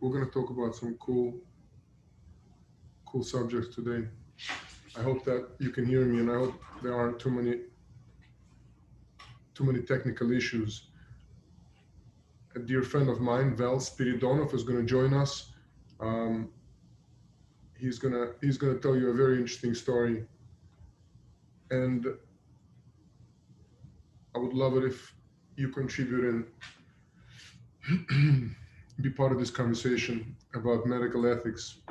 we're going to talk about some cool subjects today. I hope that you can hear me, and I hope there aren't too many technical issues. A dear friend of mine, Val Spiridonov, is going to join us. He's gonna tell you a very interesting story, and I would love it if you contribute and be part of this conversation about medical ethics.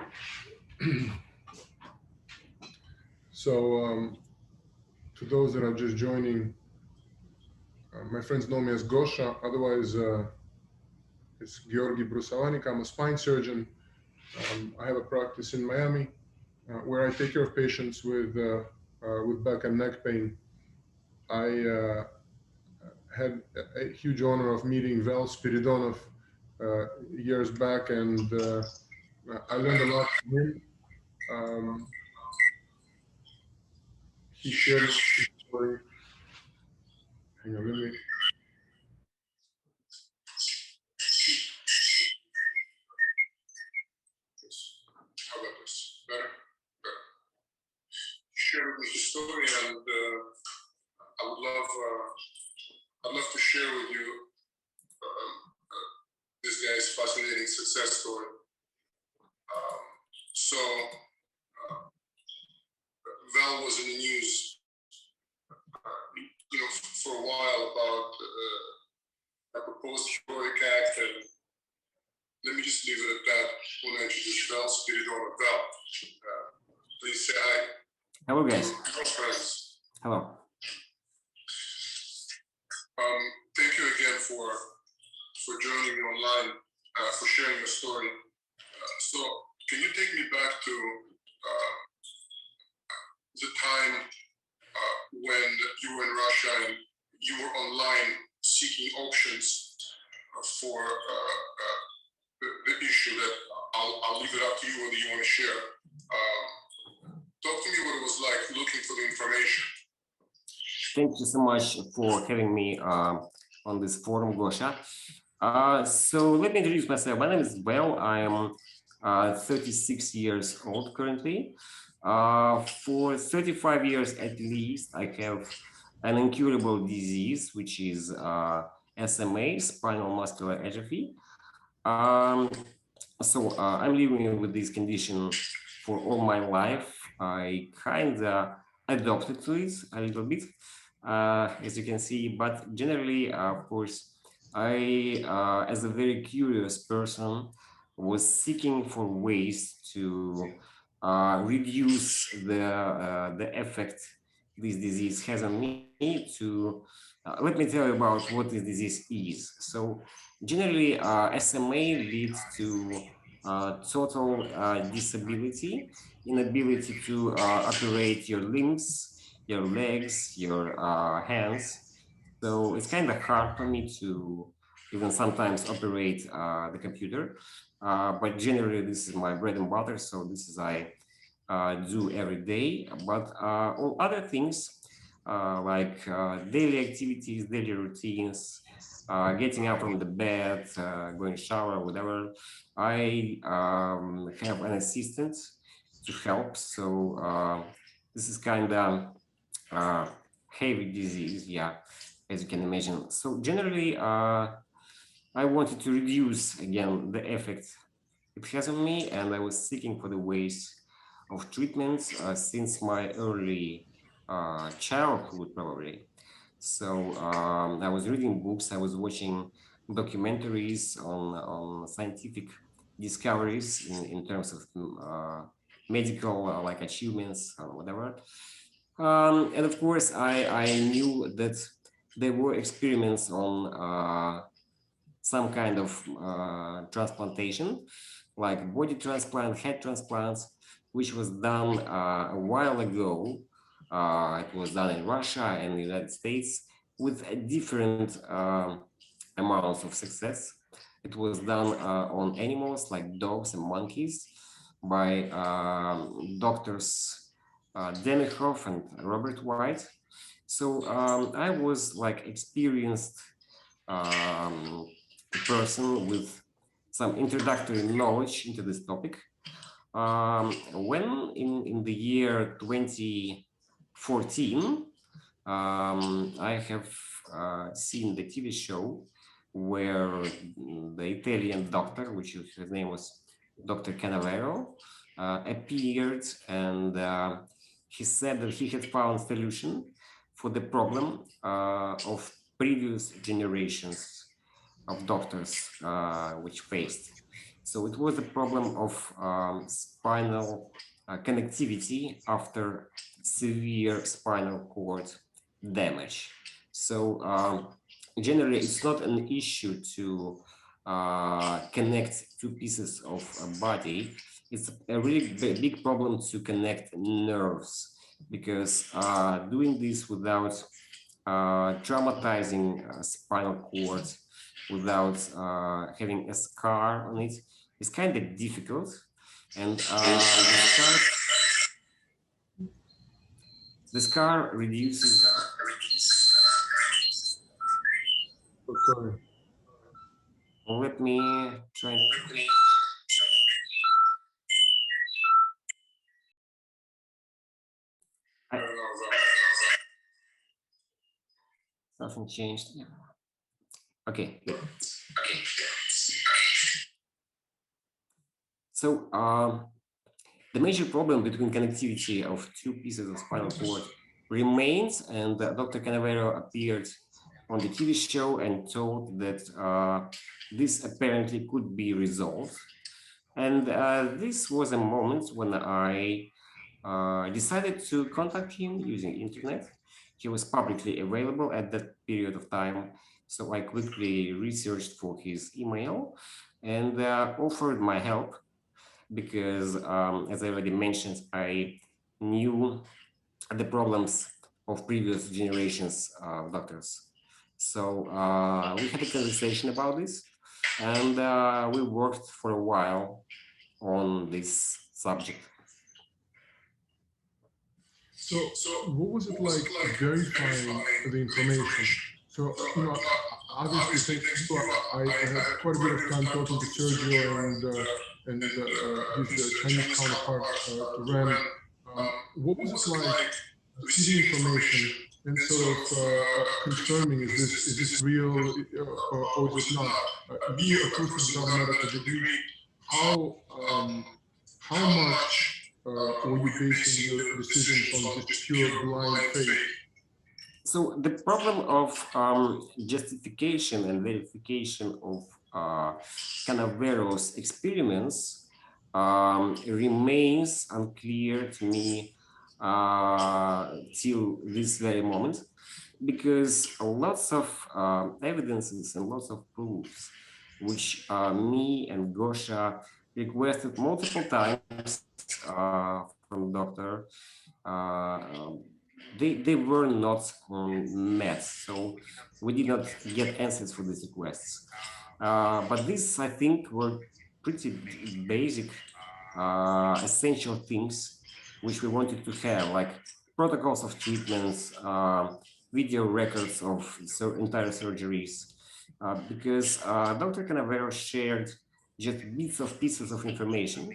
So, to those that are just joining, my friends know me as Gosha, otherwise it's Georgiy Brusovanik. I'm a spine surgeon. I have a practice in Miami where I take care of patients with back and neck pain. I had a huge honor of meeting Val Spiridonov years back, and I learned a lot from him. He shared his story. Hang on, let me. How about this? Better? Share with me his story, and I'd love to share with you this guy's fascinating success story. So Val was in the news, for a while about a proposed heroic act, and let me just leave it at that when I introduce Val Spiridonov. Val, please say hi. Hello, guys. Friends. Hello. Thank you again for joining me online, for sharing your story. So, can you take me back to the time when you were in Russia and you were online seeking options for the issue that I'll leave it up to you whether you want to share. Talk to me what it was like looking for the information. Thank you so much for having me on this forum, Gosha. So let me introduce myself. My name is Val. I am 36 years old currently. For 35 years at least, I have an incurable disease, which is SMA, spinal muscular atrophy. So I'm living with this condition for all my life. I kind of adopted to it a little bit, as you can see, but generally, of course, I, as a very curious person, was seeking for ways to reduce the effect this disease has on me. To let me tell you about what this disease is. So generally, SMA leads to total disability, inability to operate your limbs, your legs, your hands. So it's kind of hard for me to even sometimes operate the computer. But generally, this is my bread and butter. So this is I do every day. But all other things like daily activities, daily routines, getting up from the bed, going shower, whatever, I have an assistant to help. So this is kind of heavy disease, yeah, as you can imagine. So generally, I wanted to reduce again the effect it has on me, and I was seeking for the ways of treatments since my early childhood, probably. So I was reading books, I was watching documentaries on scientific discoveries in terms of medical like achievements or whatever. And of course, I knew that there were experiments on some kind of transplantation, like body transplant, head transplants, which was done a while ago. It was done in Russia and the United States with a different amounts of success. It was done on animals like dogs and monkeys by doctors Demichoff and Robert White. So I was like experienced person with some introductory knowledge into this topic. When in the year 2014, I have seen the TV show where the Italian doctor, which his name was Dr. Canavero, appeared, and he said that he had found solution for the problem of previous generations of doctors which faced. So it was a problem of spinal connectivity after severe spinal cord damage. So generally, it's not an issue to connect two pieces of a body. It's a really big problem to connect nerves, because doing this without traumatizing spinal cord, without having a scar on it, is kind of difficult. And the scar reduces. Oh, sorry. Let me try. Nothing changed. Yeah. Okay. Good. So the major problem between connectivity of two pieces of spinal cord remains, and Dr. Canavero appeared on the TV show and told that this apparently could be resolved. And this was a moment when I decided to contact him using internet. He was publicly available at that period of time, so I quickly researched for his email and offered my help, because as I already mentioned, I knew the problems of previous generations of doctors. So we had a conversation about this, and we worked for a while on this subject. So what was it like verifying the information? So, obviously, thanks to I had quite a bit of time talking to Sergio and his Chinese counterpart, to Ren. What was it like to see the information and sort of confirming, is this real, or is it not? You, a person without a medical degree, how much were you basing your decisions on just pure blind faith? So the problem of justification and verification of Canavero's experiments remains unclear to me till this very moment, because lots of evidences and lots of proofs, which me and Gosha requested multiple times from doctor, they were not met. So we did not get answers for these requests. But these, I think, were pretty basic, essential things which we wanted to have, like protocols of treatments, video records of entire surgeries, because Dr. Canavero shared just bits of pieces of information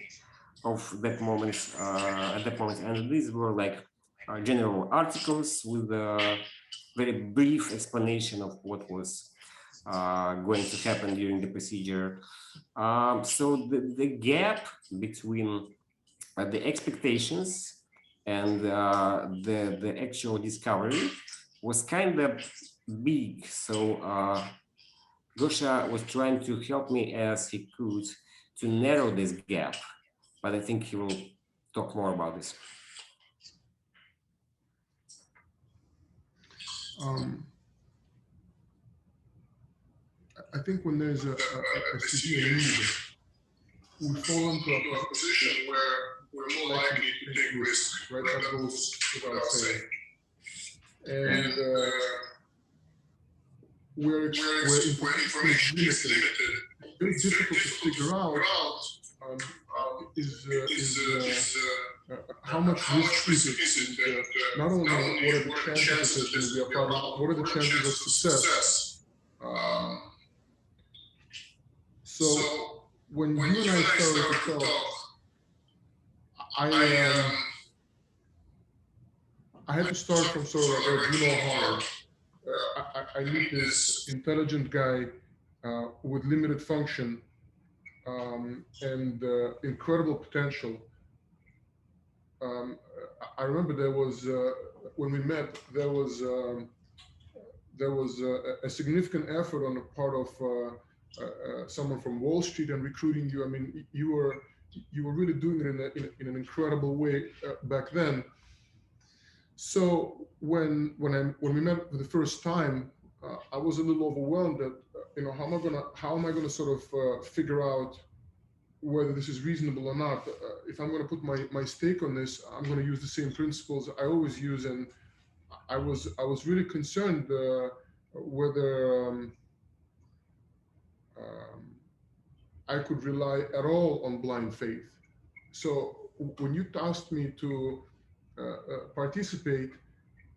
of that moment, at that moment, and these were like general articles with a very brief explanation of what was going to happen during the procedure. So the gap between the expectations and the actual discovery was kind of big. So Gosha was trying to help me as he could to narrow this gap, but I think he will talk more about this. I think when there's a severe need, we fall into a position where we're more likely to take risks, right? That goes without saying. And where information is limited, it's very difficult to figure out how much risk is it, and not only what are the chances that there's going to be a problem, what are the chances of success. So when you and I started to talk, I um, I had to start from sort of like, do you know Howard? I meet this intelligent guy with limited function and incredible potential. Um, I remember there was when we met, there was a significant effort on the part of someone from Wall Street and recruiting you. I mean, you were really doing it in an incredible way back then. So when we met for the first time, I was a little overwhelmed that how am I gonna sort of figure out whether this is reasonable or not. If I'm going to put my stake on this, I'm going to use the same principles I always use, and I was really concerned whether um, I could rely at all on blind faith. So when you asked me to participate,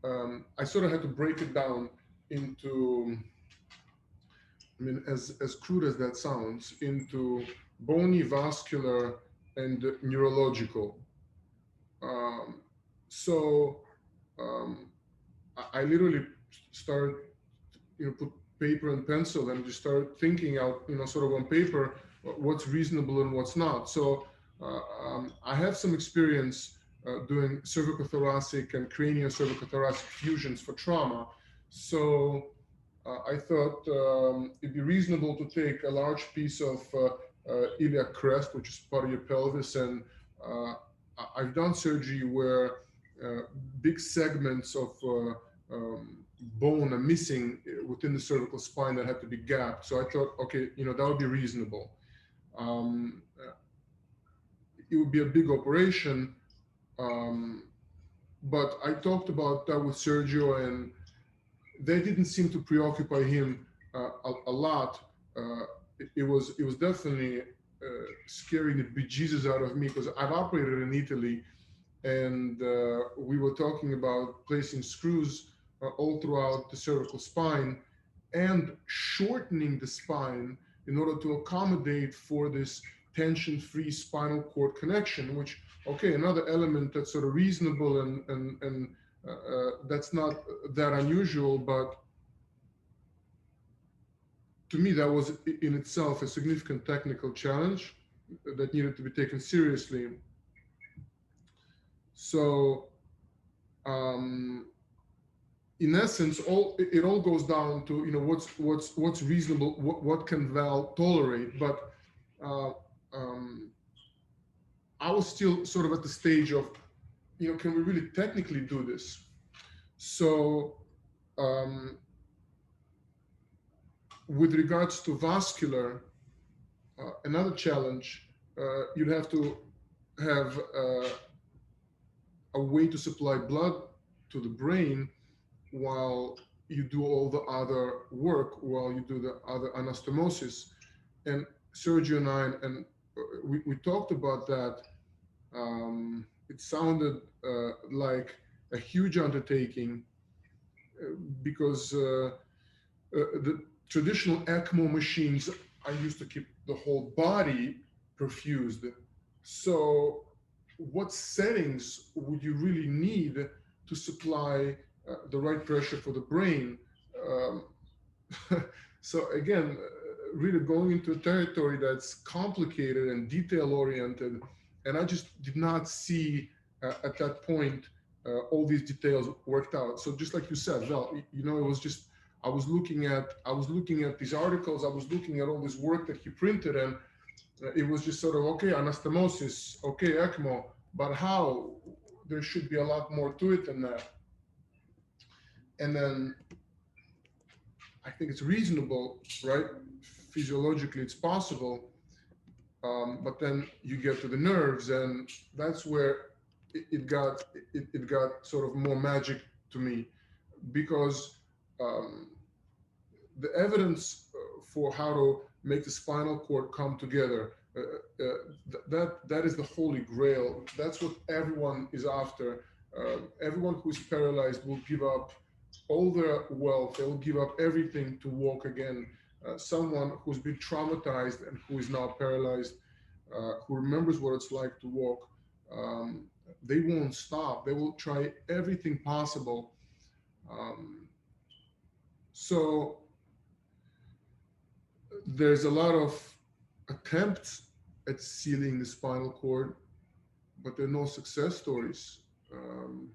I sort of had to break it down into, I mean, as crude as that sounds, into bony, vascular, and neurological. Um, so um, I literally started, put paper and pencil and just started thinking out, sort of on paper, what's reasonable and what's not. So I have some experience doing cervicothoracic and cranio-cervicothoracic fusions for trauma. So I thought it'd be reasonable to take a large piece of iliac crest, which is part of your pelvis, and uh, I've done surgery where big segments of bone are missing within the cervical spine that had to be gapped. So I thought, okay, that would be reasonable. It would be a big operation, but I talked about that with Sergio, and they didn't seem to preoccupy him a lot. It was definitely scaring the bejesus out of me because I've operated in Italy, and we were talking about placing screws all throughout the cervical spine and shortening the spine in order to accommodate for this tension-free spinal cord connection, which, okay, another element that's sort of reasonable and that's not that unusual, but to me, that was in itself a significant technical challenge that needed to be taken seriously. So, in essence, it all goes down to what's reasonable, what can Val tolerate. But I was still sort of at the stage of, can we really technically do this? So, with regards to vascular, another challenge, you'd have to have a way to supply blood to the brain while you do all the other work, while you do the other anastomosis. And Sergio and I, and we talked about that. It sounded like a huge undertaking because the traditional ECMO machines are used to keep the whole body perfused. So what settings would you really need to supply the right pressure for the brain? So again, really going into a territory that's complicated and detail oriented, and I just did not see at that point all these details worked out. So just like you said, Val, it was just I was looking at these articles, I was looking at all this work that he printed, and it was just sort of, okay, anastomosis, okay, ECMO, but how? There should be a lot more to it than that. And then I think it's reasonable, right? Physiologically, it's possible, but then you get to the nerves, and that's where it got sort of more magic to me, because the evidence for how to make the spinal cord come together, that is the holy grail. That's what everyone is after. Everyone who's paralyzed will give up all their wealth. They will give up everything to walk again. someone who's been traumatized and who is now paralyzed, who remembers what it's like to walk, um, they won't stop. They will try everything possible. Um, so there's a lot of attempts at sealing the spinal cord, but there are no success stories. Um,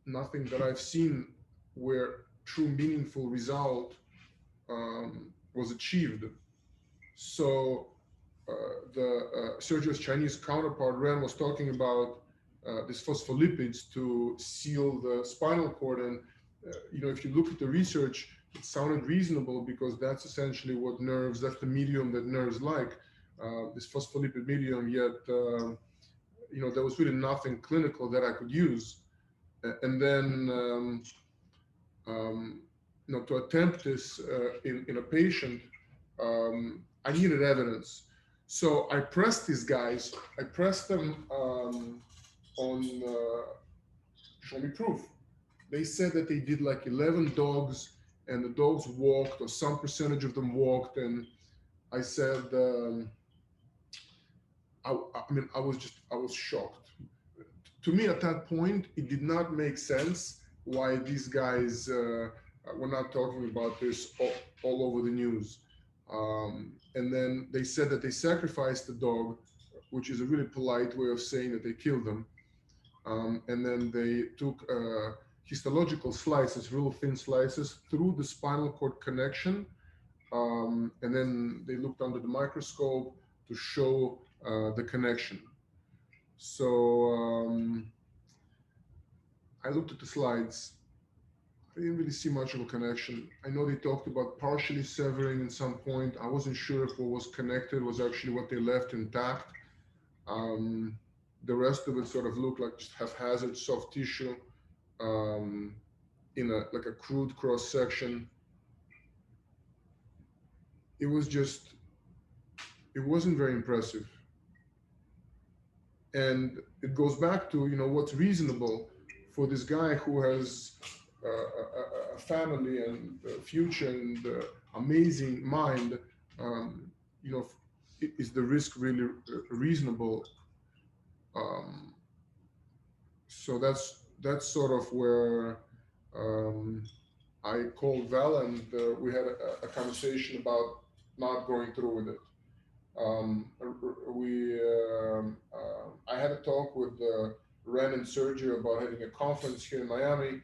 Nothing that I've seen where true meaningful result was achieved. So the Sergio's Chinese counterpart, Ren, was talking about these phospholipids to seal the spinal cord. And, if you look at the research, it sounded reasonable because that's essentially what nerves, that's the medium that nerves like, this phospholipid medium, yet, there was really nothing clinical that I could use. And then, to attempt this in a patient, I needed evidence. So I pressed these guys, I pressed them on show me proof. They said that they did like 11 dogs and the dogs walked, or some percentage of them walked. And I said, I was shocked. To me at that point, it did not make sense why these guys were not talking about this all over the news. And then they said that they sacrificed the dog, which is a really polite way of saying that they killed them. And then they took histological slices, real thin slices, through the spinal cord connection. And then they looked under the microscope to show the connection. So I looked at the slides. I didn't really see much of a connection. I know they talked about partially severing at some point. I wasn't sure if what was connected was actually what they left intact. The rest of it sort of looked like just haphazard soft tissue in like a crude cross section. It wasn't very impressive. And it goes back to, what's reasonable for this guy who has a family and a future and amazing mind. Is the risk really reasonable? So that's sort of where I called Val, and we had a conversation about not going through with it. I had a talk with Ren and Sergio about having a conference here in Miami.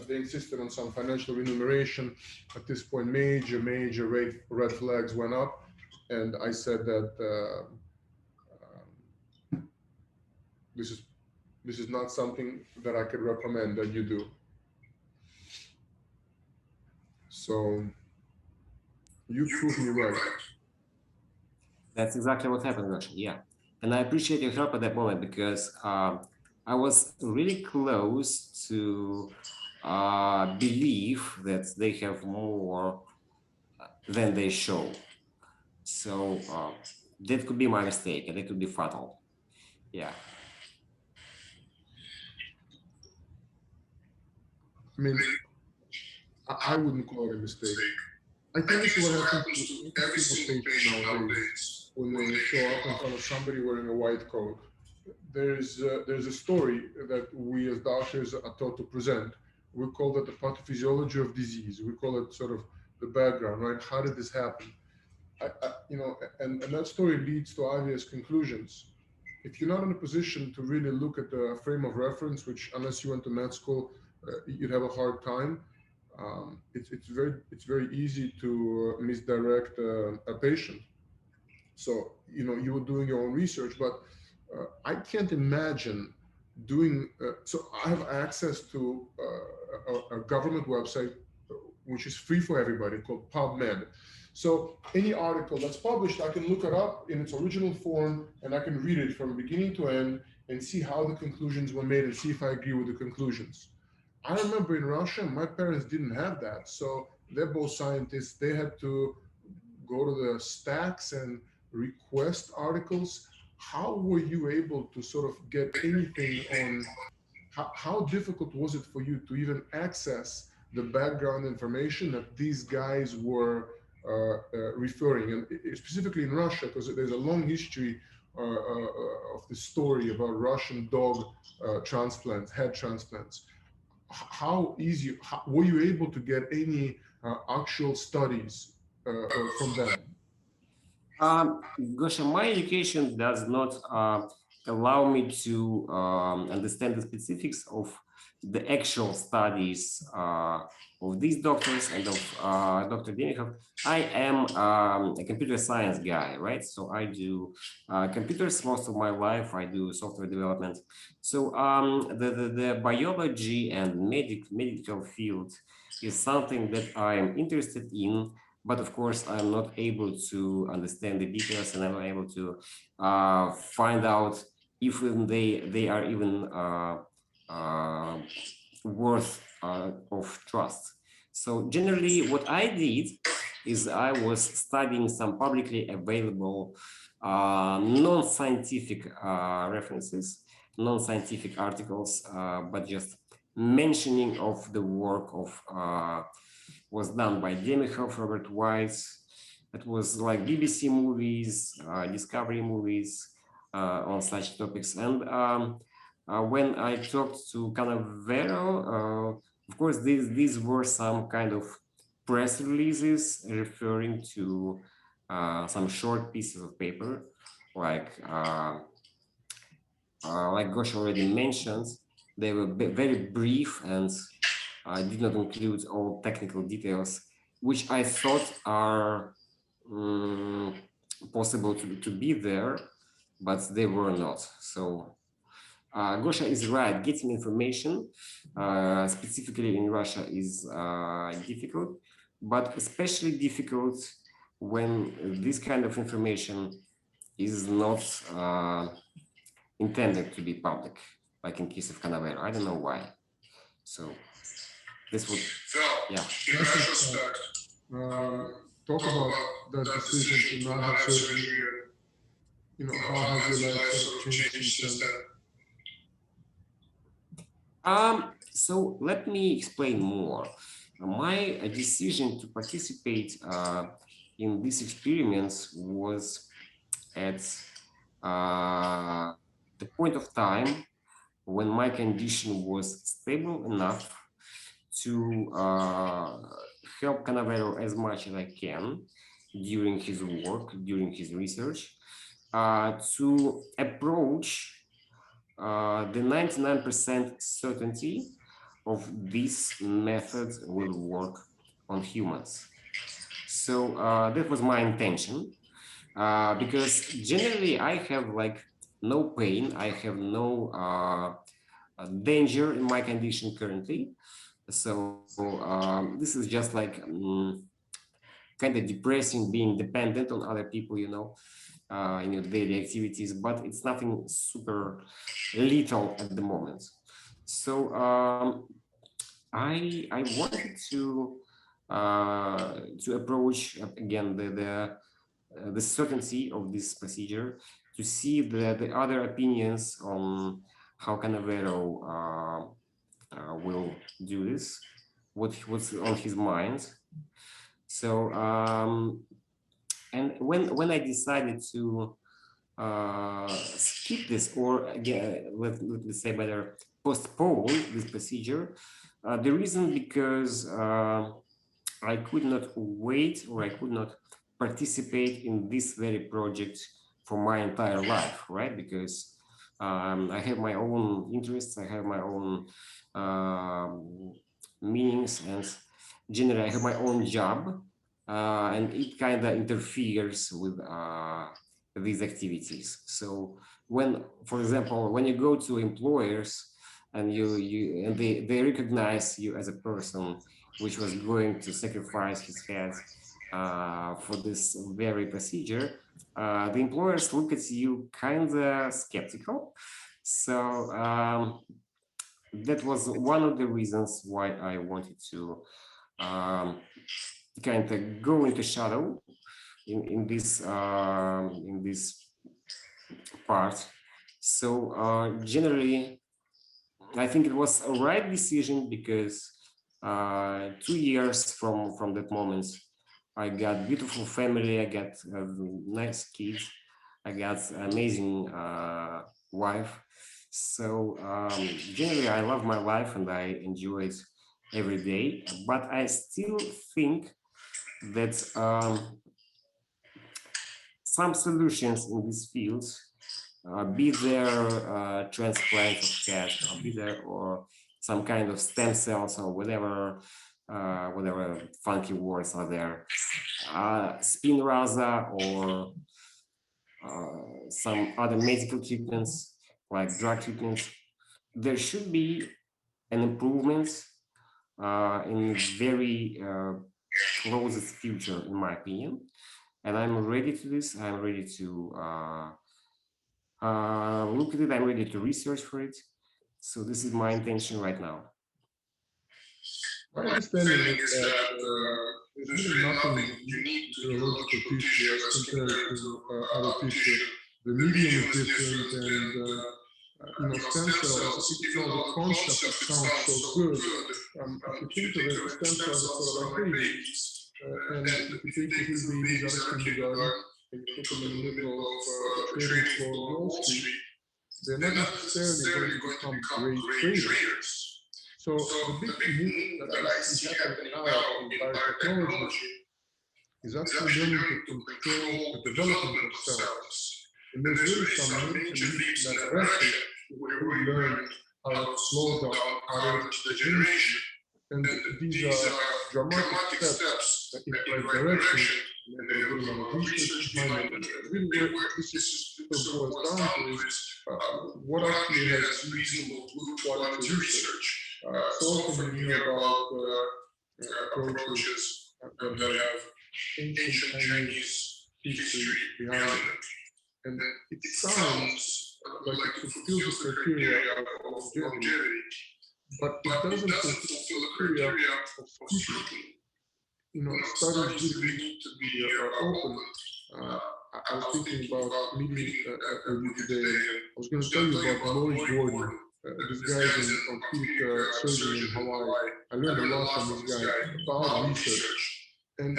They insisted on some financial remuneration. At this point, major red flags went up, and I said that this is not something that I could recommend that you do. So you proved me right. That's exactly what happened, Gosha. Yeah. And I appreciate your help at that moment because I was really close to believe that they have more than they show. So that could be my mistake and it could be fatal. Yeah. I mean, I wouldn't call it a mistake. I think this is what happens to every single patient nowadays when they show up in front of somebody wearing a white coat. There's a story that we as doctors are taught to present. We call that the pathophysiology of disease. We call it sort of the background, right? How did this happen? And that story leads to obvious conclusions. If you're not in a position to really look at the frame of reference, which unless you went to med school, you'd have a hard time. It's very easy to misdirect a patient. So you were doing your own research, but I can't imagine doing. So I have access to a government website which is free for everybody called PubMed. So any article that's published, I can look it up in its original form and I can read it from beginning to end and see how the conclusions were made and see if I agree with the conclusions. I remember in Russia, my parents didn't have that. So they're both scientists. They had to go to the stacks and request articles. How were you able to sort of get anything on, how difficult was it for you to even access the background information that these guys were referring, and specifically in Russia, because there's a long history of the story about Russian dog transplants, head transplants. How easy, were you able to get any actual studies from them? Gosha, my education does not allow me to understand the specifics of the actual studies of these doctors and of Dr. Demikhov. I am a computer science guy, right? So I do computers most of my life. I do software development. So the biology and medical field is something that I am interested in, but of course I'm not able to understand the details, and I'm not able to find out if they are even worth of trust. So generally what I did is I was studying some publicly available non-scientific references, non-scientific articles, but just mentioning of the work of was done by Demikhov, Robert Weiss. It was like BBC movies, Discovery movies on such topics. And when I talked to Canavero, of course, these were some kind of press releases referring to some short pieces of paper, like Gosh already mentioned. They were very brief and did not include all technical details, which I thought are possible to be there, but they were not. So Gosha is right. Getting information, specifically in Russia, is difficult, but especially difficult when this kind of information is not intended to be public, like in case of Canavero. I don't know why. So this would, yeah. Talk about that decision to not have surgery. You know, how has your life sort of changed since then? So let me explain more. My decision to participate in this experiment was at the point of time when my condition was stable enough to help Canavero as much as I can during his work, during his research, to approach the 99% certainty of this method will work on humans. So that was my intention, because generally I have like no pain, I have no danger in my condition currently. So this is just like kind of depressing, being dependent on other people, you know, in your daily activities, but it's nothing super lethal at the moment. So I wanted to approach again the certainty of this procedure, to see the other opinions on how Canavero will do this, what's on his mind. So and when I decided to skip this, or again, let's say better, postpone this procedure, the reason because I could not wait, or I could not participate in this very project for my entire life, right? Because I have my own interests, I have my own meanings, and generally I have my own job, and it kind of interferes with these activities. So when, for example, when you go to employers and and they recognize you as a person which was going to sacrifice his head for this very procedure, the employers look at you kind of skeptical. So that was one of the reasons why I wanted to kind of go into shadow in this part. So generally, I think it was a right decision, because 2 years from that moment, I got beautiful family. I got nice kids. I got amazing wife. So generally, I love my life and I enjoy it every day. But I still think that some solutions in these fields, be there transplant of cat, or be there or some kind of stem cells or whatever funky words are there, Spinraza or some other medical treatments like drug treatments, there should be an improvement in very closest future, in my opinion. And I'm ready to this. I'm ready to look at it. I'm ready to research for it. So this is my intention right now. My understanding is that there's really nothing unique to neurological tissue as compared to other tissue. The medium is different, and stem cells. The concept it sounds so good. If you think of it, the stem cells are sort of like babies, and if you take little babies out of kindergarten and you put them in the middle of the trading floor of Wall Street, they're not necessarily going to become great traders. So the big move that I see happening now in biotechnology is actually learning to control the development of cells. And there's really some major leaps in that direction where we learn how to slow down RNA degeneration. And these are dramatic steps in the right direction. And there's a good amount of research behind it. And really where this is boils down to is what actually has reasonable good quality research. So often you hear about approaches that have ancient Chinese history behind them. And it sounds like it fulfills the criteria of longevity, but it doesn't fulfill the criteria of scrutiny. Studies really need to be open. I was thinking about meeting with you today. I was going to tell you about Lori Gordon. This guy is an orthopedic surgeon in Hawaii. I learned a lot from this guy about research. And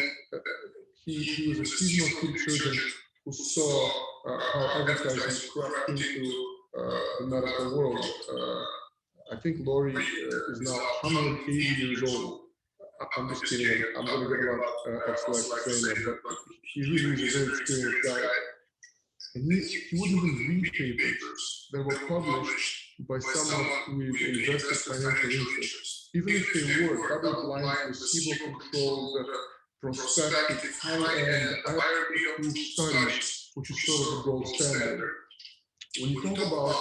he was a seasonal orthopedic surgeon who saw how advertising crept into the medical world. I think Lori is now 180 years old. I'm just kidding. I'm going to get a lot of slack saying that, but he really is a very experienced guy. And he wouldn't even read papers that were published by someone with a vested financial interest. Even if they were double-blind, placebo-controlled, prospective, high-end, IRB-approved studies, which is sort of the gold standard. When you talk about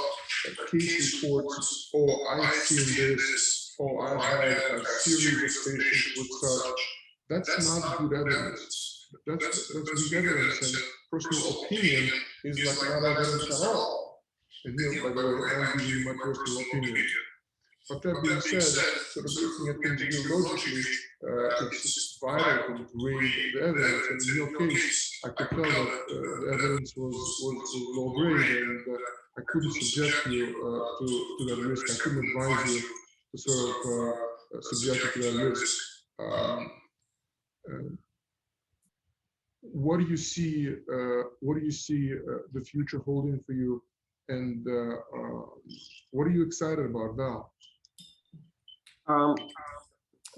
case reports, oh, I've seen this, oh, I've had a series of patients with such, that's not good evidence. That's weak evidence, and personal opinion is like not evidence at all. And here, by the way, I'm giving you my personal opinion. But that being said, sort of looking at things neurologically, it's vital to grade the evidence. And in your case, I could tell that the evidence was low grade, and I couldn't subject you to that risk. I couldn't advise you to sort of subject you to that risk. What do you see? The future holding for you, and what are you excited about now?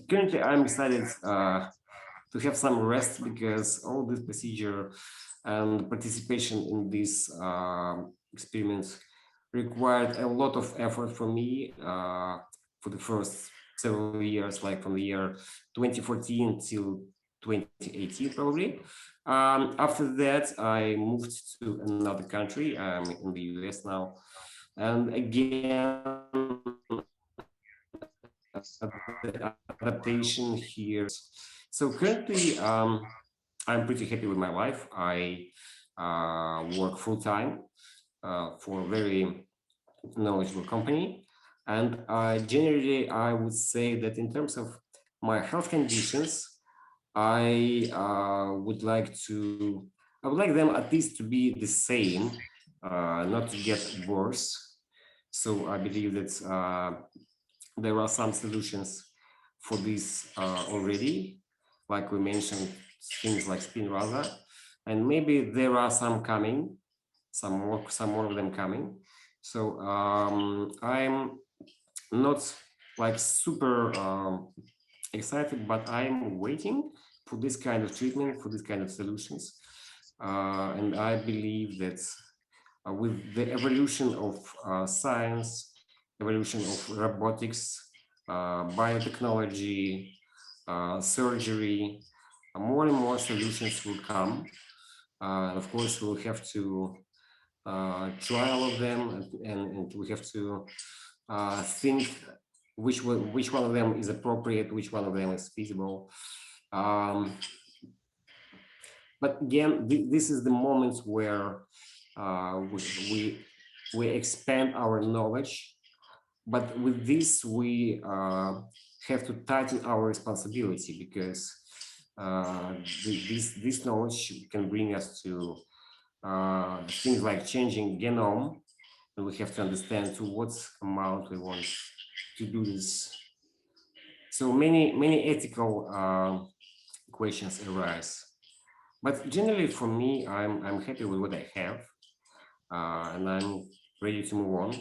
Currently, I'm excited to have some rest because all this procedure and participation in these experiments required a lot of effort from me for the first several years, like from the year 2014 till 2018 probably. After that, I moved to another country. I'm in the US now, and again the adaptation here. So currently, I'm pretty happy with my life. I work full time for a very knowledgeable company, and generally, I would say that in terms of my health conditions, I would like them at least to be the same, not to get worse. So I believe that there are some solutions for this already, like we mentioned, things like Spinraza, and maybe there are some coming, some more of them coming. So I'm not like super excited, but I'm waiting for this kind of treatment, for this kind of solutions, and I believe that with the evolution of science, evolution of robotics, biotechnology, surgery, more and more solutions will come. Of course, we'll have to try all of them, and we have to think which one of them is appropriate, which one of them is feasible. But again, this is the moments where we expand our knowledge, but with this we have to tighten our responsibility, because this knowledge can bring us to things like changing genome, and we have to understand to what amount we want to do this. So many ethical questions arise. But generally, for me, I'm happy with what I have, and I'm ready to move on.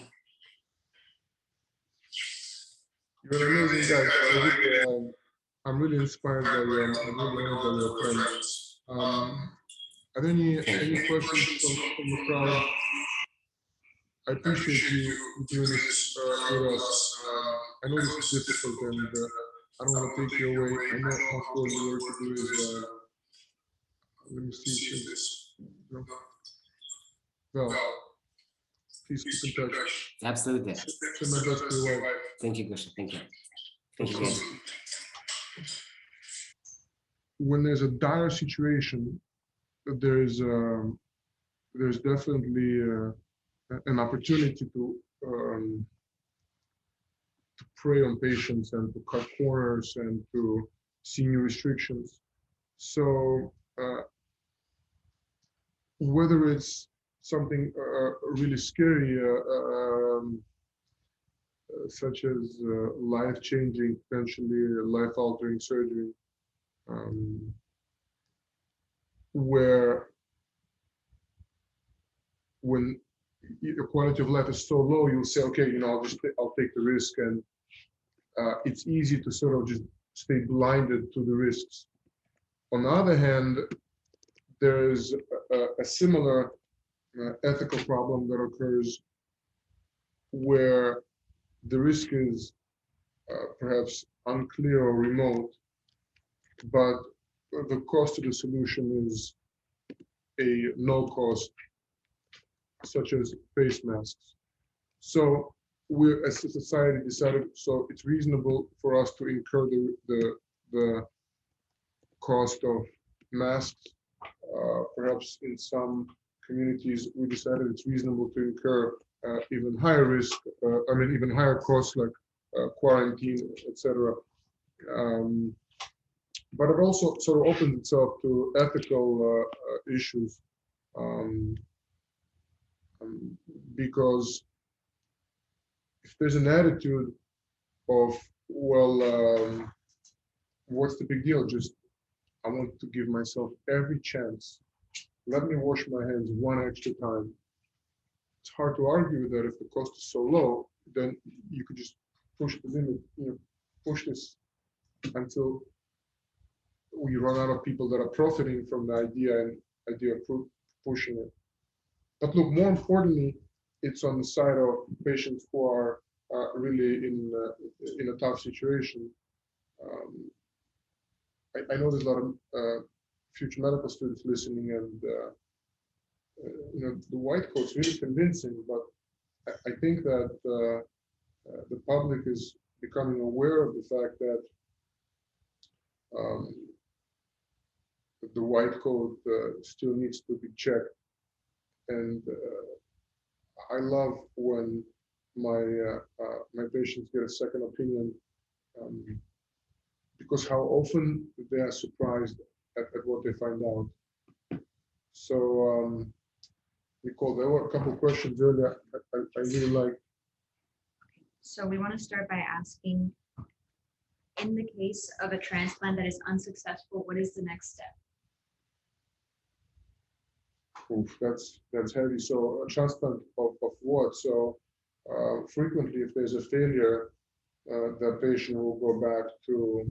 You're an amazing guy. So I'm really inspired by you. I'm really honored by your friends. Are there any questions from the crowd? I appreciate you doing this with us. I know this is difficult, and I don't want to take you away. I know how important the work you do is. Let me see if this. Well, please keep in touch. Absolutely. Send my best to your wife. Thank you, Gosha. Thank you. Thank you again. When there's a dire situation, there's definitely an opportunity to prey on patients and to cut corners and to see new restrictions. So whether it's something really scary, such as life-changing, potentially life-altering surgery, where when your quality of life is so low, you'll say, okay, I'll take the risk, and it's easy to sort of just stay blinded to the risks. On the other hand, there is a similar ethical problem that occurs where the risk is perhaps unclear or remote, but the cost of the solution is a no cost, such as face masks. So we, as a society, decided so it's reasonable for us to incur the cost of masks. Perhaps in some communities, we decided it's reasonable to incur even higher risk, even higher costs like quarantine, etc. But it also sort of opens itself to ethical issues, because if there's an attitude of, well, what's the big deal? Just I want to give myself every chance. Let me wash my hands one extra time. It's hard to argue that if the cost is so low, then you could just push the limit, push this until we run out of people that are profiting from the idea of pushing it. But look, more importantly, it's on the side of patients who are really in a tough situation. I know there's a lot of future medical students listening, and the white coat's really convincing, but I think that the public is becoming aware of the fact that the white coat still needs to be checked. And I love when my patients get a second opinion, because how often they are surprised at what they find out. So, Nicole, there were a couple of questions earlier I really like. So we want to start by asking, in the case of a transplant that is unsuccessful, what is the next step? Oof, that's heavy. So a transplant of what? So frequently, if there's a failure, the patient will go back to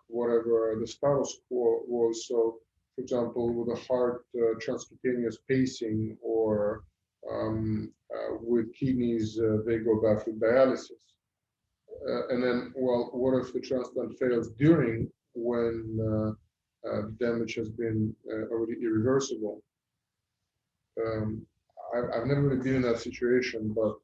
whatever the status quo was. So, for example, with a heart transcutaneous pacing, or with kidneys, they go back to dialysis. And then, well, what if the transplant fails during, when damage has been already irreversible? I've never really been in that situation, but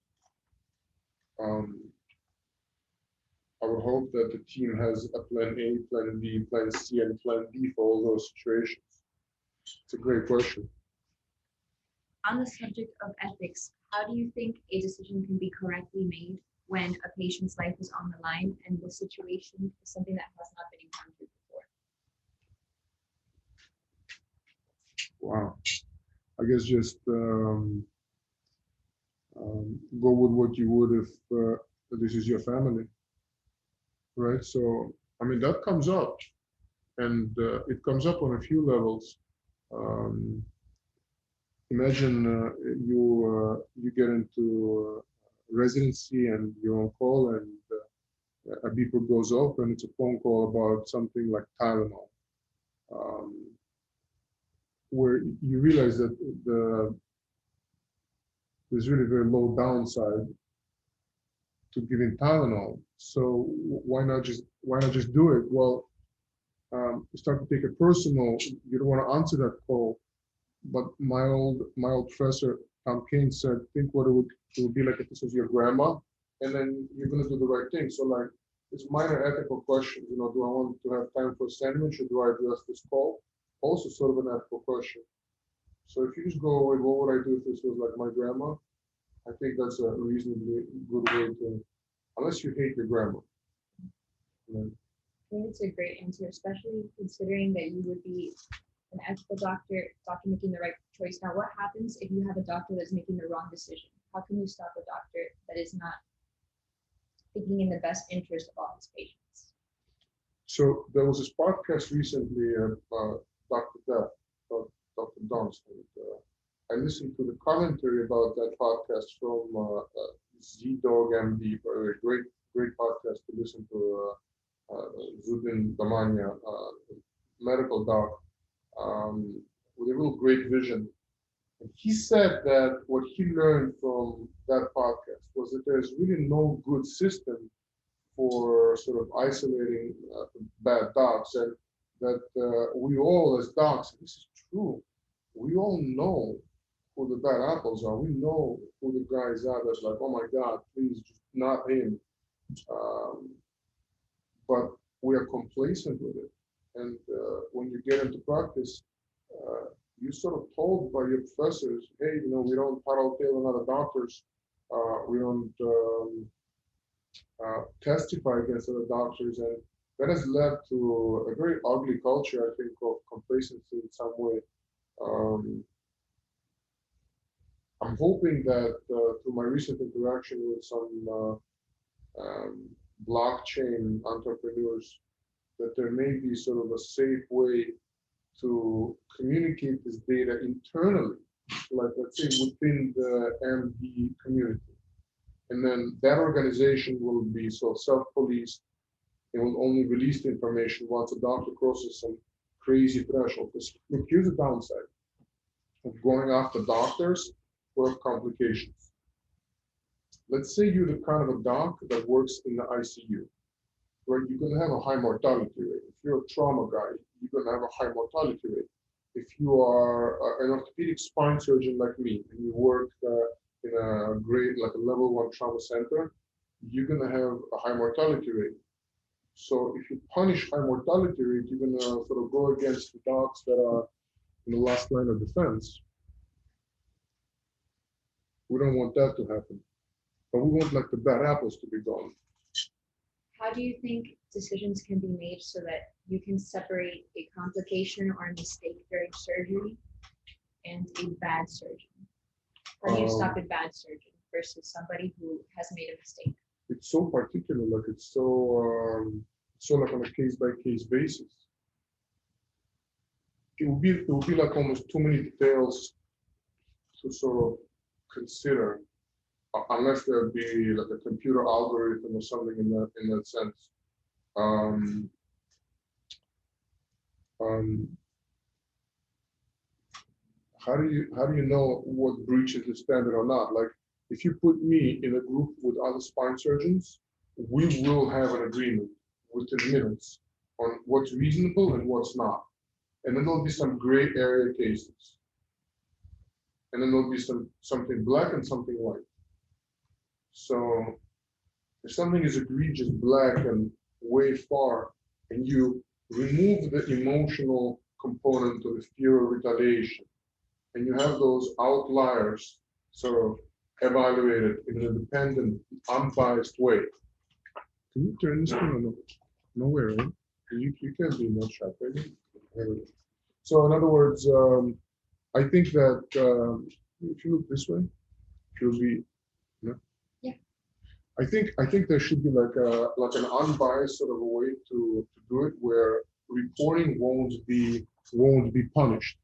I would hope that the team has a plan A, plan B, plan C, and plan D for all those situations. It's a great question. On the subject of ethics, how do you think a decision can be correctly made when a patient's life is on the line and the situation is something that has not been encountered before? Wow. I guess just go with what you would if this is your family, right? So, I mean, that comes up, and it comes up on a few levels. Imagine you get into residency and you're on call, and a beeper goes off, and it's a phone call about something like Tylenol, where you realize that there's really very low downside to giving Tylenol. So why not just do it? Well, you start to take it personal. You don't want to answer that call. But my old professor Tom Kane said, think what it would be like if this was your grandma, and then you're gonna do the right thing. So like, it's minor ethical questions. You know, do I want to have time for a sandwich, or do I address this call? Also, sort of an ethical question. So if you just go with what would I do if this was like my grandma, I think that's a reasonably good way to, unless you hate your grandma. I think it's a great answer, especially considering that you would be an ethical doctor making the right choice. Now, what happens if you have a doctor that's making the wrong decision? How can you stop a doctor that is not thinking in the best interest of all his patients? So there was this podcast recently, Dr. Death, Dr. Dunstan. I listened to the commentary about that podcast from Z-Dog MD, a great podcast to listen to. Zubin Damania, medical doc, with a real great vision. And he said that what he learned from that podcast was that there's really no good system for sort of isolating bad docs, and that we all as docs, and this is true, we all know who the bad apples are. We know who the guys are that's like, oh my God, please, just not him. But we are complacent with it. And when you get into practice, you're sort of told by your professors, hey, you know, we don't tattletale on other doctors. We don't testify against other doctors. And that has led to a very ugly culture, I think, of complacency in some way. I'm hoping that through my recent interaction with some blockchain entrepreneurs, that there may be sort of a safe way to communicate this data internally, like let's say within the MD community. And then that organization will be so self-policed. It will only release the information once a doctor crosses some crazy threshold. Because look, here's the downside of going after doctors who have complications. Let's say you're the kind of a doc that works in the ICU, right? You're going to have a high mortality rate. If you're a trauma guy, you're going to have a high mortality rate. If you are an orthopedic spine surgeon like me, and you work in a great, like a level 1 trauma center, you're going to have a high mortality rate. So if you punish high mortality rate, you're going to sort of go against the docs that are in the last line of defense. We don't want that to happen. But we want like the bad apples to be gone. How do you think decisions can be made so that you can separate a complication or a mistake during surgery and a bad surgeon? How do you stop a bad surgeon versus somebody who has made a mistake? It's so particular, like it's so like on a case-by-case basis. It would be like almost too many details to sort of consider, unless there be like a computer algorithm or something in that sense. Um, um, how do you know what breaches the standard or not? Like, if you put me in a group with other spine surgeons, we will have an agreement within minutes on what's reasonable and what's not. And then there'll be some gray area cases. And then there'll be something black and something white. So if something is egregious black and way far, and you remove the emotional component of the fear of retaliation, and you have those outliers sort of evaluated in an independent, unbiased way. Can you turn this on or no? Nowhere, right? You can't be in that shot, right? So in other words, I think that if you look this way, you'll be, no? Yeah. I think there should be like an unbiased sort of a way to do it where reporting won't be punished.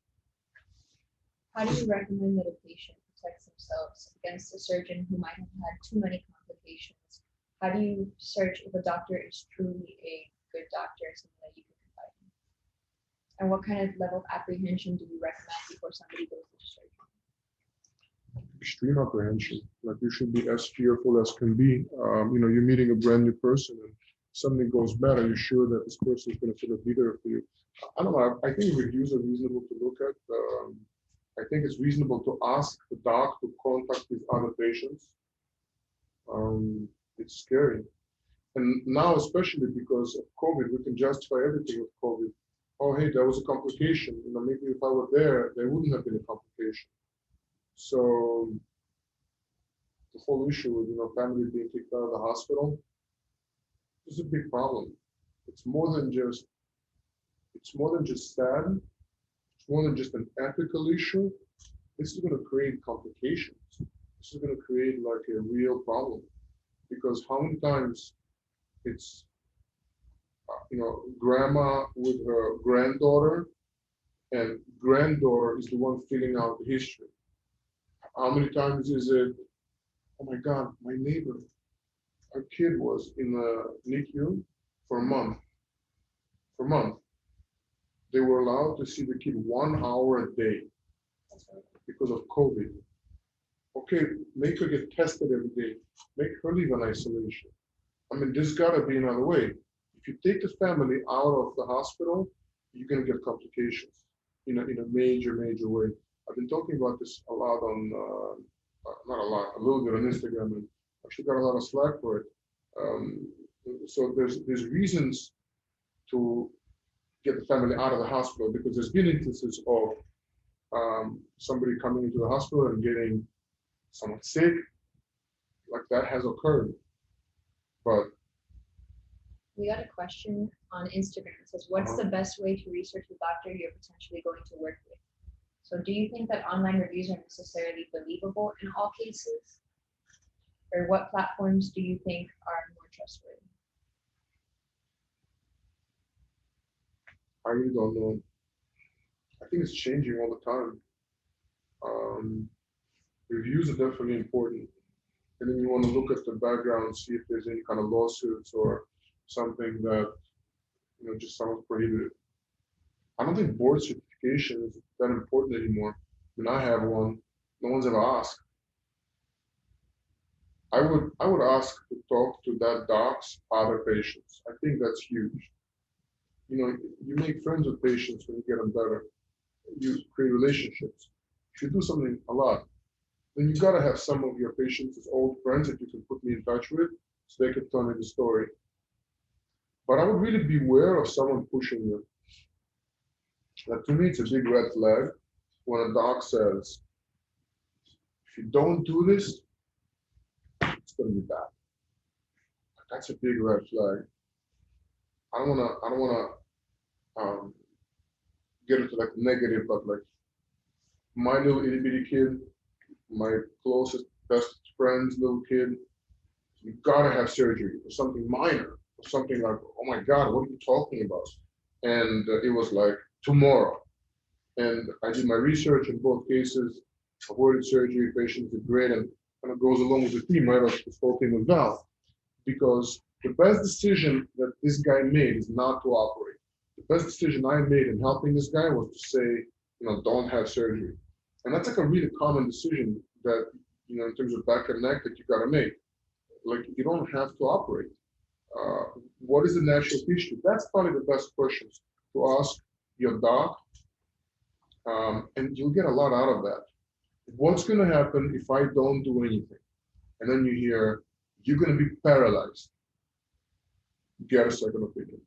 How do you recommend that a patient protects themselves against a surgeon who might have had too many complications? How do you search if a doctor is truly a good doctor, someone that you can confide in? And what kind of level of apprehension do you recommend before somebody goes to surgery? Extreme apprehension. Like, you should be as fearful as can be. You're meeting a brand new person and something goes bad. Are you sure that this person is going to sort of be there for you? I don't know. I think reviews are reasonable to look at. I think it's reasonable to ask the doc to contact his other patients. It's scary. And now, especially because of COVID, we can justify everything with COVID. Oh, hey, there was a complication. Maybe if I were there wouldn't have been a complication. So the whole issue with, family being kicked out of the hospital is a big problem. It's more than just sad. It's more than just an ethical issue. This is going to create complications. This is going to create like a real problem, because how many times it's grandma with her granddaughter, and granddaughter is the one filling out the history. How many times is it, oh my God, my neighbor, her kid was in the NICU for a month. They were allowed to see the kid 1 hour a day because of COVID. Okay, make her get tested every day. Make her live in isolation. There's gotta be another way. If you take the family out of the hospital, you're gonna get complications in a major way. I've been talking about this a lot on, not a lot, a little bit on Instagram, and actually got a lot of slack for it. So there's reasons to get the family out of the hospital, because there's been instances of somebody coming into the hospital and getting someone sick. Like, that has occurred. But we got a question on Instagram. It says, what's the best way to research the doctor you're potentially going to work with? So do you think that online reviews are necessarily believable in all cases? Or what platforms do you think are more trustworthy? I really don't know. I think it's changing all the time. Reviews are definitely important. And then you want to look at the background, see if there's any kind of lawsuits or something that, just sounds prohibited. I don't think board certification is that important anymore. I have one. No one's ever asked. I would ask to talk to that doc's other patients. I think that's huge. You make friends with patients when you get them better. You create relationships. If you do something a lot, then you gotta have some of your patients as old friends that you can put me in touch with, so they can tell me the story. But I would really beware of someone pushing you. Like, to me, it's a big red flag when a doc says, if you don't do this, it's gonna be bad. That's a big red flag. I don't wanna get into like negative, but like, my little itty bitty kid, my closest best friend's little kid, you gotta have surgery for something minor, for something like, oh my God, what are you talking about? And it was like tomorrow. And I did my research in both cases. avoided surgery, patients did great, and kind of goes along with the theme, right, of this whole thing with Val, because the best decision that this guy made is not to operate. The best decision I made in helping this guy was to say, don't have surgery. And that's like a really common decision that, in terms of back and neck that you got to make. Like, you don't have to operate. What is the natural tissue? That's probably the best questions to ask your doc, and you'll get a lot out of that. What's going to happen if I don't do anything? And then you hear, you're going to be paralyzed. Get a second opinion.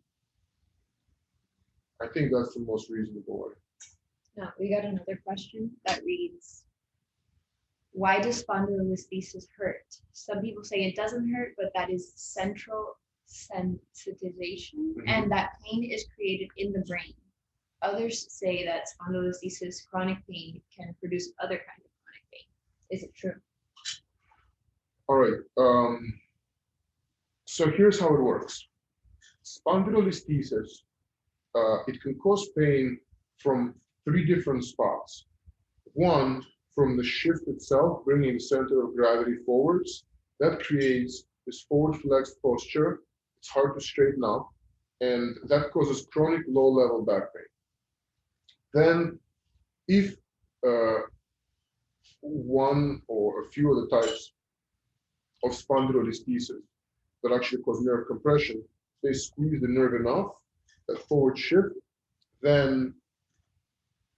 I think that's the most reasonable way. Now, we got another question that reads, why does spondylolisthesis hurt? Some people say it doesn't hurt, but that is central sensitization, and that pain is created in the brain. Others say that spondylolisthesis, chronic pain, can produce other kinds of chronic pain. Is it true? All right. So here's how it works. Spondylolisthesis, it can cause pain from 3 different spots. One, from the shift itself, bringing the center of gravity forwards. That creates this forward flexed posture. It's hard to straighten up, and that causes chronic low-level back pain. Then, if one or a few of the types of spondylolisthesis that actually cause nerve compression, they squeeze the nerve enough, that forward shift, then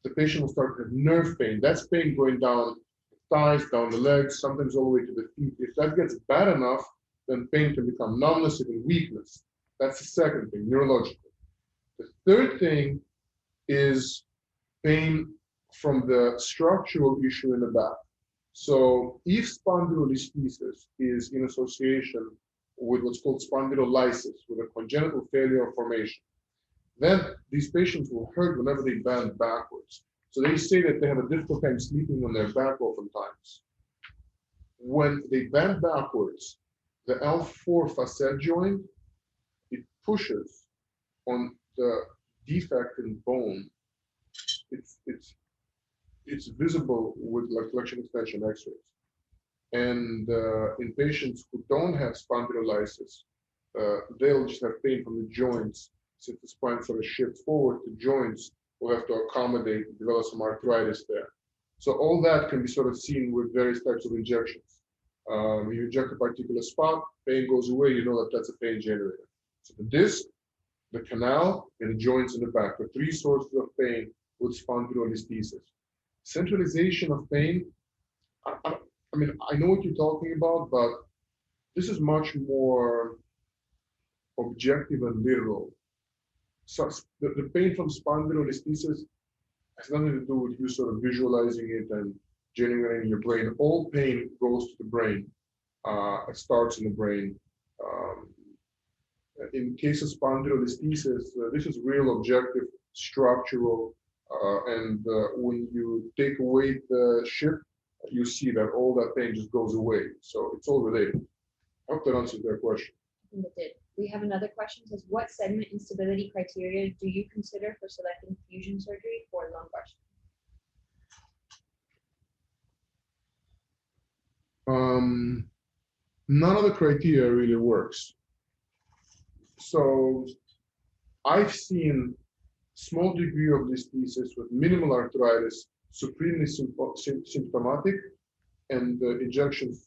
the patient will start to have nerve pain. That's pain going down the thighs, down the legs, sometimes all the way to the feet. If that gets bad enough, then pain can become numbness and weakness. That's the second thing, neurological. The third thing is pain from the structural issue in the back. So if spondylolisthesis is in association with what's called spondylolisthesis, with a congenital failure of formation, then these patients will hurt whenever they bend backwards. So they say that they have a difficult time sleeping on their back oftentimes. When they bend backwards, the L4 facet joint, it pushes on the defect in bone. It's visible with like flexion extension x-rays. And in patients who don't have spondylolisthesis, they'll just have pain from the joints. Since the spine sort of shifts forward, the joints will have to accommodate, develop some arthritis there. So all that can be sort of seen with various types of injections. You inject a particular spot, pain goes away, you know that that's a pain generator. So the disc, the canal, and the joints in the back, the 3 sources of pain with spondylolisthesis. Centralization of pain, I mean, I know what you're talking about, but this is much more objective and literal. So the pain from spondylolisthesis has nothing to do with you sort of visualizing it and generating in your brain. All pain goes to the brain. It starts in the brain. In case of spondylolisthesis, this is real objective, structural, and when you take away the shift, you see that all that pain just goes away. So it's all related. I hope that answers their question. I think it did. We have another question. It says, what segment instability criteria do you consider for selecting fusion surgery for lumbar spine? None of the criteria really works. So I've seen small degree of listhesis with minimal arthritis, supremely symptomatic, and the injections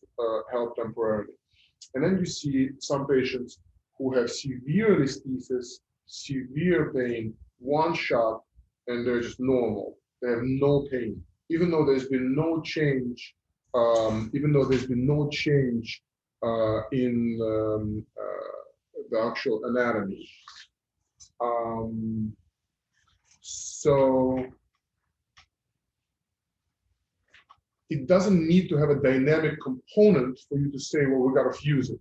help temporarily. And then you see some patients who have severe listhesis, severe pain, one shot, and they're just normal. They have no pain, even though there's been no change. In the actual anatomy. So it doesn't need to have a dynamic component for you to say, well, we got to fuse it.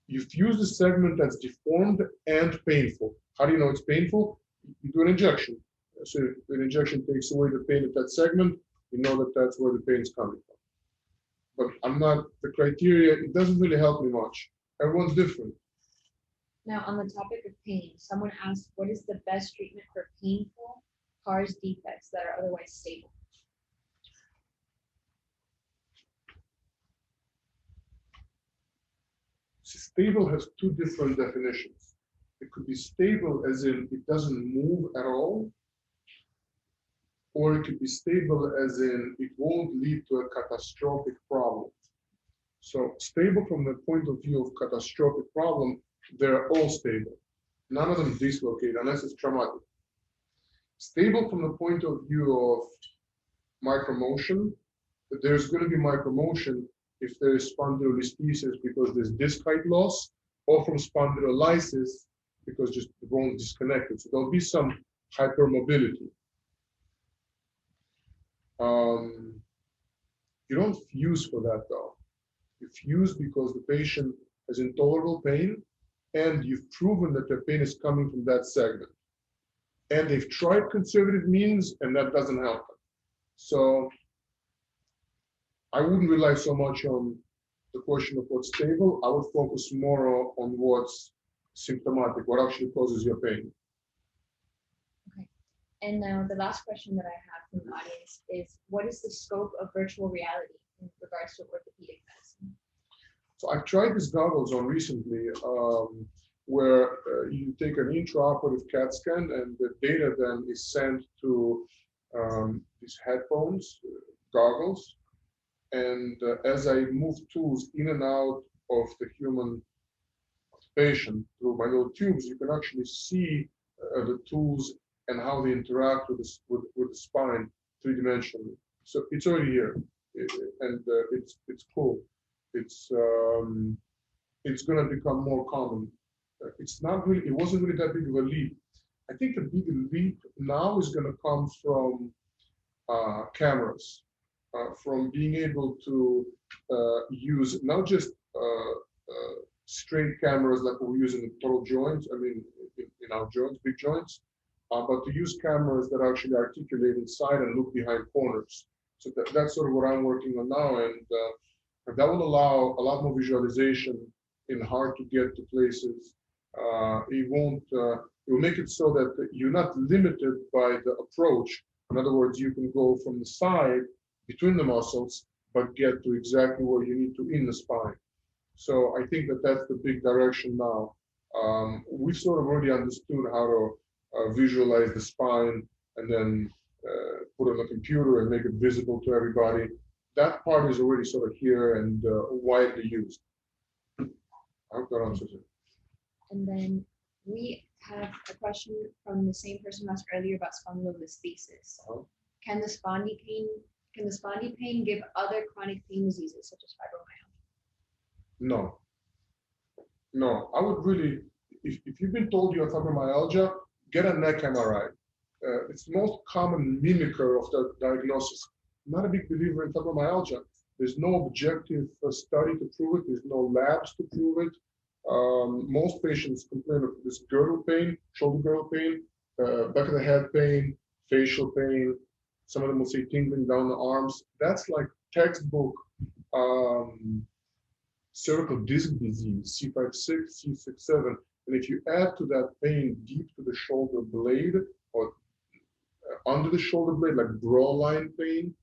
You fuse the segment that's deformed and painful. How do you know it's painful? You do an injection. So if an injection takes away the pain at that segment, you know that that's where the pain is coming from. But the criteria, it doesn't really help me much. Everyone's different. Now, on the topic of pain, someone asked, what is the best treatment for painful pars defects that are otherwise stable? Stable has two different definitions. It could be stable as in it doesn't move at all, or it could be stable as in it won't lead to a catastrophic problem. So stable from the point of view of catastrophic problem, they're all stable. None of them dislocate unless it's traumatic. Stable from the point of view of micromotion, there's going to be micromotion if there is spondylolisthesis because there's disc height loss, or from spondylolysis because just the bone disconnected. So there'll be some hypermobility. You don't fuse for that though. You fuse because the patient has intolerable pain and you've proven that their pain is coming from that segment. And they've tried conservative means and that doesn't help them. So I wouldn't rely so much on the question of what's stable. I would focus more on what's symptomatic, what actually causes your pain. Okay. And now the last question that I have from the audience is, what is the scope of virtual reality in regards to orthopedic medicine? So I've tried these goggles on recently, where you take an intraoperative CAT scan and the data then is sent to these headphones, goggles. And as I move tools in and out of the human patient through my little tubes, you can actually see the tools and how they interact with the spine three-dimensionally. So it's already here, and it's cool. It's going to become more common. It's not really. It wasn't really that big of a leap. I think the big leap now is going to come from cameras, from being able to use not just straight cameras like we use in the total joints. I mean, in our joints, big joints, but to use cameras that actually articulate inside and look behind corners. So that's sort of what I'm working on now, and that will allow a lot more visualization in hard to get to places. It won't. It will make it so that you're not limited by the approach. In other words, you can go from the side between the muscles, but get to exactly where you need to in the spine. So I think that that's the big direction now. We've sort of already understood how to visualize the spine and then put it on the computer and make it visible to everybody. That part is already sort of here and widely used. I hope that answers it. And then we have a question from the same person who asked earlier about spondylolisthesis. Can the spondy pain give other chronic pain diseases such as fibromyalgia? No. I would really, if you've been told you have fibromyalgia, get a neck MRI. It's the most common mimicker of the diagnosis. I'm not a big believer in fibromyalgia. There's no objective study to prove it. There's no labs to prove it. Most patients complain of this girdle pain, shoulder girdle pain, back of the head pain, facial pain. Some of them will say tingling down the arms. That's like textbook cervical disc disease, C5-6, C6-7. And if you add to that pain deep to the shoulder blade or under the shoulder blade, like brow line pain,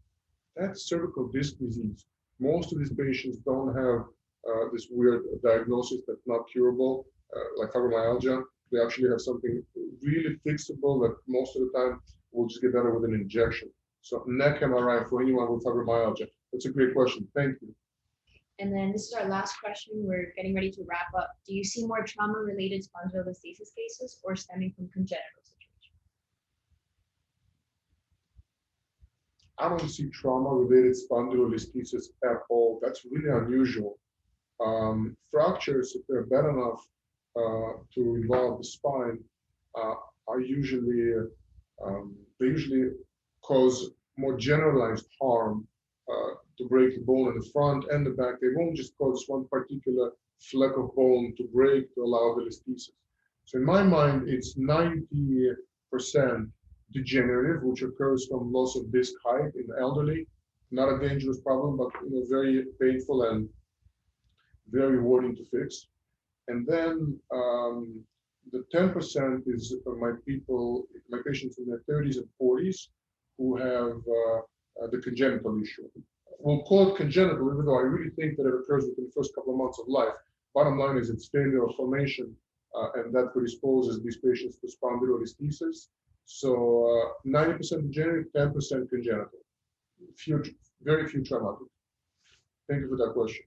that's cervical disc disease. Most of these patients don't have this weird diagnosis that's not curable, like fibromyalgia. They actually have something really fixable that most of the time will just get better with an injection. So neck MRI for anyone with fibromyalgia. That's a great question. Thank you. And then this is our last question. We're getting ready to wrap up. Do you see more trauma-related spondylolisthesis cases or stemming from congenital situations? I don't see trauma-related spondylolisthesis at all. That's really unusual. Fractures, if they're bad enough to involve the spine, are usually they usually cause more generalized harm to break the bone in the front and the back. They won't just cause one particular fleck of bone to break to allow the listhesis. So in my mind, it's 90% degenerative, which occurs from loss of disc height in the elderly. Not a dangerous problem, but very painful and very rewarding to fix. And then the 10% is my patients in their 30s and 40s who have the congenital issue. We'll call it congenital, even though I really think that it occurs within the first couple of months of life. bottom line is it's failure of formation, and that predisposes these patients to spondylolisthesis. So 90% degenerative, 10% congenital. Very few traumatic. Thank you for that question.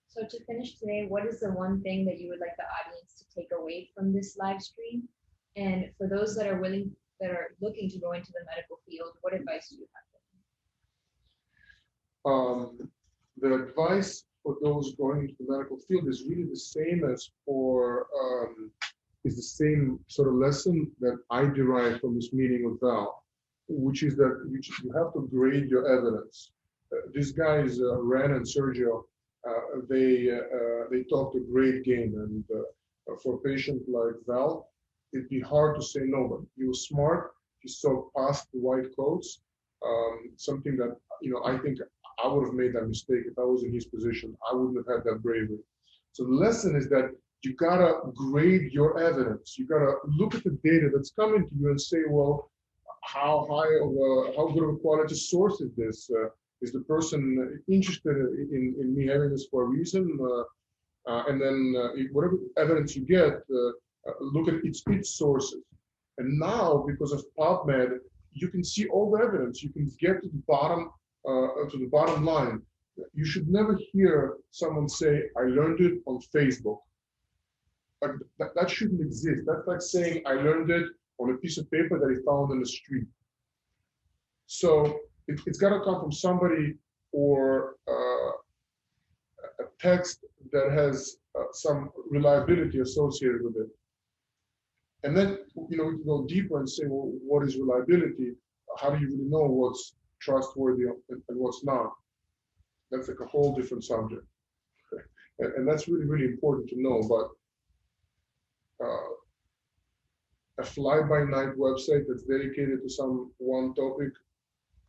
So to finish today, what is the one thing that you would like the audience to take away from this live stream? And for those that are looking to go into the medical field, what advice do you have? The advice for those going into the medical field is really the same as for, is the same sort of lesson that I derived from this meeting with Val, which is that you have to grade your evidence. These guys, Ren and Sergio, they talked a great game, and for a patient like Val, it'd be hard to say no, but he was smart. He saw past the white coats, something that, I think I would have made that mistake if I was in his position. I wouldn't have had that bravery. So the lesson is that you gotta grade your evidence. You gotta look at the data that's coming to you and say, well, how good of a quality source is this? Is the person interested in me having this for a reason? And then whatever evidence you get, look at its sources. And now, because of PubMed, you can see all the evidence. You can get to the bottom line. You should never hear someone say, "I learned it on Facebook." Like that shouldn't exist. That's like saying, "I learned it on a piece of paper that he found in the street." So it's got to come from somebody, or a text that has some reliability associated with it. And then, we can go deeper and say, well, what is reliability? How do you really know what's trustworthy and what's not? That's like a whole different subject. And that's really, really important to know. But a fly-by-night website that's dedicated to some one topic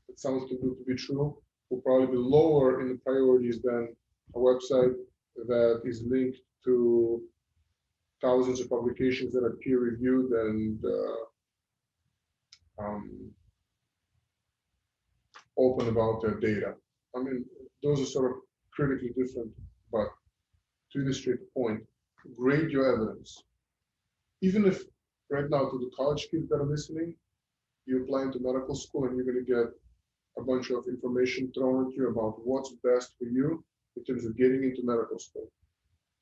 that sounds too good to be true will probably be lower in the priorities than a website that is linked to thousands of publications that are peer-reviewed and open about their data. I mean, those are sort of critically different, but to illustrate the point, grade your evidence. Even if right now, to the college kids that are listening, you're applying to medical school and you're going to get a bunch of information thrown at you about what's best for you in terms of getting into medical school.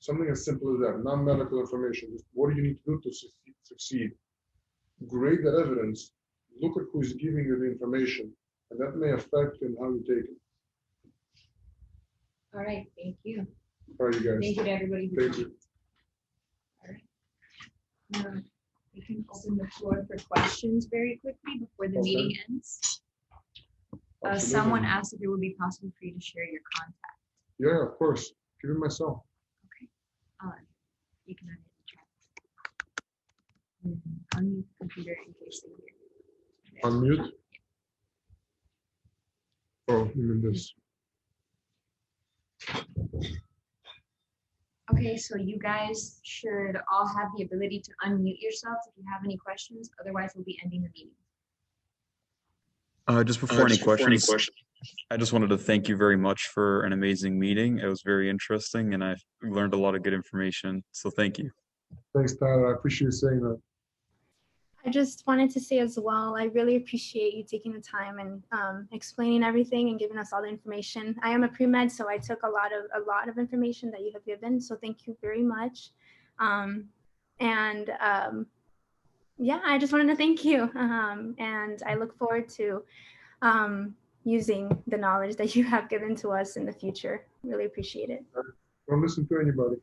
Something as simple as that, non-medical information. Just what do you need to do to succeed? Grade that evidence, look at who's giving you the information, and that may affect in how you take it. All right, thank you. All right, you guys. Thank you to everybody who Thank you. All right. We can open the floor for questions very quickly before the meeting ends. Absolutely. Someone asked if it would be possible for you to share your contact. Yeah, of course. Give it myself. Okay. You can unmute the chat. Unmute the computer in case they hear. Unmute. Oh, you mean this. Okay, so you guys should all have the ability to unmute yourselves if you have any questions. Otherwise, we'll be ending the meeting. Just before any questions, I just wanted to thank you very much for an amazing meeting. It was very interesting, and I learned a lot of good information. So thank you. Thanks, Tyler. I appreciate you saying that. I just wanted to say as well, I really appreciate you taking the time and explaining everything and giving us all the information. I am a pre-med, so I took a lot of information that you have given. So thank you very much. Yeah, I just wanted to thank you. And I look forward to using the knowledge that you have given to us in the future. Really appreciate it. Don't listen to anybody.